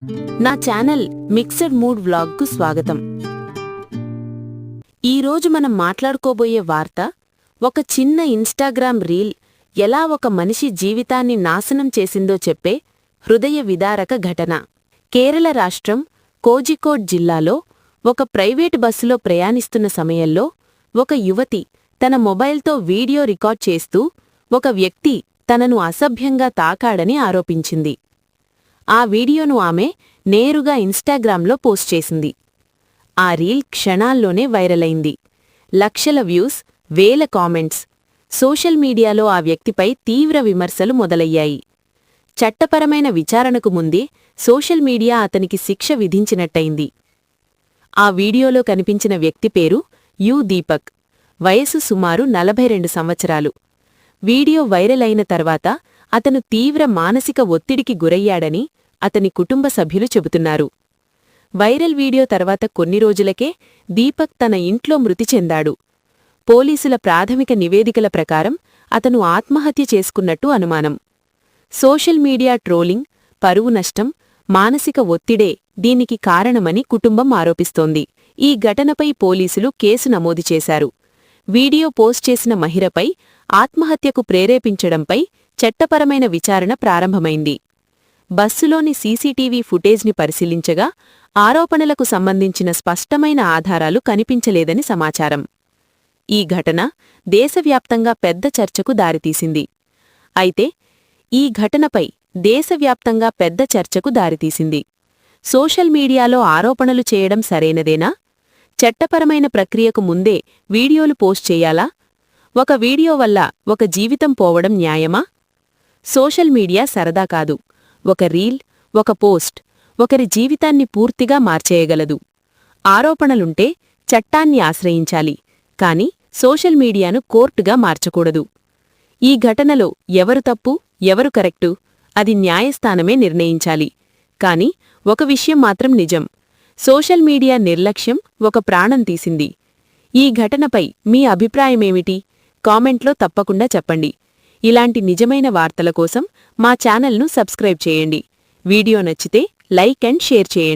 నా channel mixed mood వ్లాగ్కు స్వాగతం. ఈరోజు మనం మాట్లాడుకోబోయే వార్త ఒక చిన్న ఇన్స్టాగ్రామ్ రీల్ ఎలా ఒక మనిషి జీవితాన్ని నాశనం చేసిందో చెప్పే హృదయ విదారక ఘటన. కేరళ రాష్ట్రం కోజికోడ్ జిల్లాలో ఒక ప్రైవేటు బస్సులో ప్రయాణిస్తున్న సమయంలో ఒక యువతి తన మొబైల్తో వీడియో రికార్డ్ చేస్తూ ఒక వ్యక్తి తనను అసభ్యంగా తాకాడని ఆరోపించింది. ఆ వీడియోను ఆమె నేరుగా ఇన్స్టాగ్రామ్లో పోస్ట్ చేసింది. ఆ రీల్ క్షణాల్లోనే వైరల్ అయింది. లక్షల వ్యూస్, వేల కామెంట్స్. సోషల్ మీడియాలో ఆ వ్యక్తిపై తీవ్ర విమర్శలు మొదలయ్యాయి. చట్టపరమైన విచారణకు ముందే సోషల్ మీడియా అతనికి శిక్ష విధించినట్టయింది. ఆ వీడియోలో కనిపించిన వ్యక్తి పేరు దీపక్. వయసు సుమారు 42 సంవత్సరాలు. వీడియో వైరల్ అయిన తర్వాత అతను తీవ్ర మానసిక ఒత్తిడికి గురయ్యాడని అతని కుటుంబ సభ్యులు చెబుతున్నారు. వైరల్ వీడియో తర్వాత కొన్ని రోజులకే దీపక్ తన ఇంట్లో మృతి చెందాడు. పోలీసుల ప్రాథమిక నివేదికల ప్రకారం అతను ఆత్మహత్య చేసుకున్నట్టు అనుమానం. సోషల్ మీడియా ట్రోలింగ్, పరువు నష్టం, మానసిక ఒత్తిడే దీనికి కారణమని కుటుంబం ఆరోపిస్తోంది. ఈ ఘటనపై పోలీసులు కేసు నమోదు చేశారు. వీడియో పోస్ట్ చేసిన మహిరపై ఆత్మహత్యకు ప్రేరేపించడంపై చట్టపరమైన విచారణ ప్రారంభమైంది. బస్సులోని సీసీటీవీ ఫుటేజ్ని పరిశీలించగా ఆరోపణలకు సంబంధించిన స్పష్టమైన ఆధారాలు కనిపించలేదని సమాచారం. ఈ ఘటన దేశవ్యాప్తంగా పెద్ద చర్చకు దారితీసింది. అయితే ఈ ఘటనపై దేశవ్యాప్తంగా పెద్ద చర్చకు దారితీసింది. సోషల్ మీడియాలో ఆరోపణలు చేయడం సరైనదేనా? చట్టపరమైన ప్రక్రియకు ముందే వీడియోలు పోస్ట్ చేయాలా? ఒక వీడియో వల్ల ఒక జీవితం పోవడం న్యాయమా? సోషల్ మీడియా సరదా కాదు. ఒక రీల్, ఒక పోస్ట్ ఒకరి జీవితాన్ని పూర్తిగా మార్చేయగలదు. ఆరోపణలుంటే చట్టాన్ని ఆశ్రయించాలి, కాని సోషల్ మీడియాను కోర్టుగా మార్చకూడదు. ఈ ఘటనలో ఎవరు తప్పు, ఎవరు కరెక్టు అది న్యాయస్థానమే నిర్ణయించాలి. కాని ఒక విషయం మాత్రం నిజం, సోషల్ మీడియా నిర్లక్ష్యం ఒక ప్రాణం తీసింది. ఈ ఘటనపై మీ అభిప్రాయమేమిటి? కామెంట్లో తప్పకుండా చెప్పండి. ఇలాంటి నిజమైన వార్తల కోసం మా ఛానల్ను సబ్స్క్రైబ్ చేయండి. వీడియో నచ్చితే లైక్ అండ్ షేర్ చేయండి.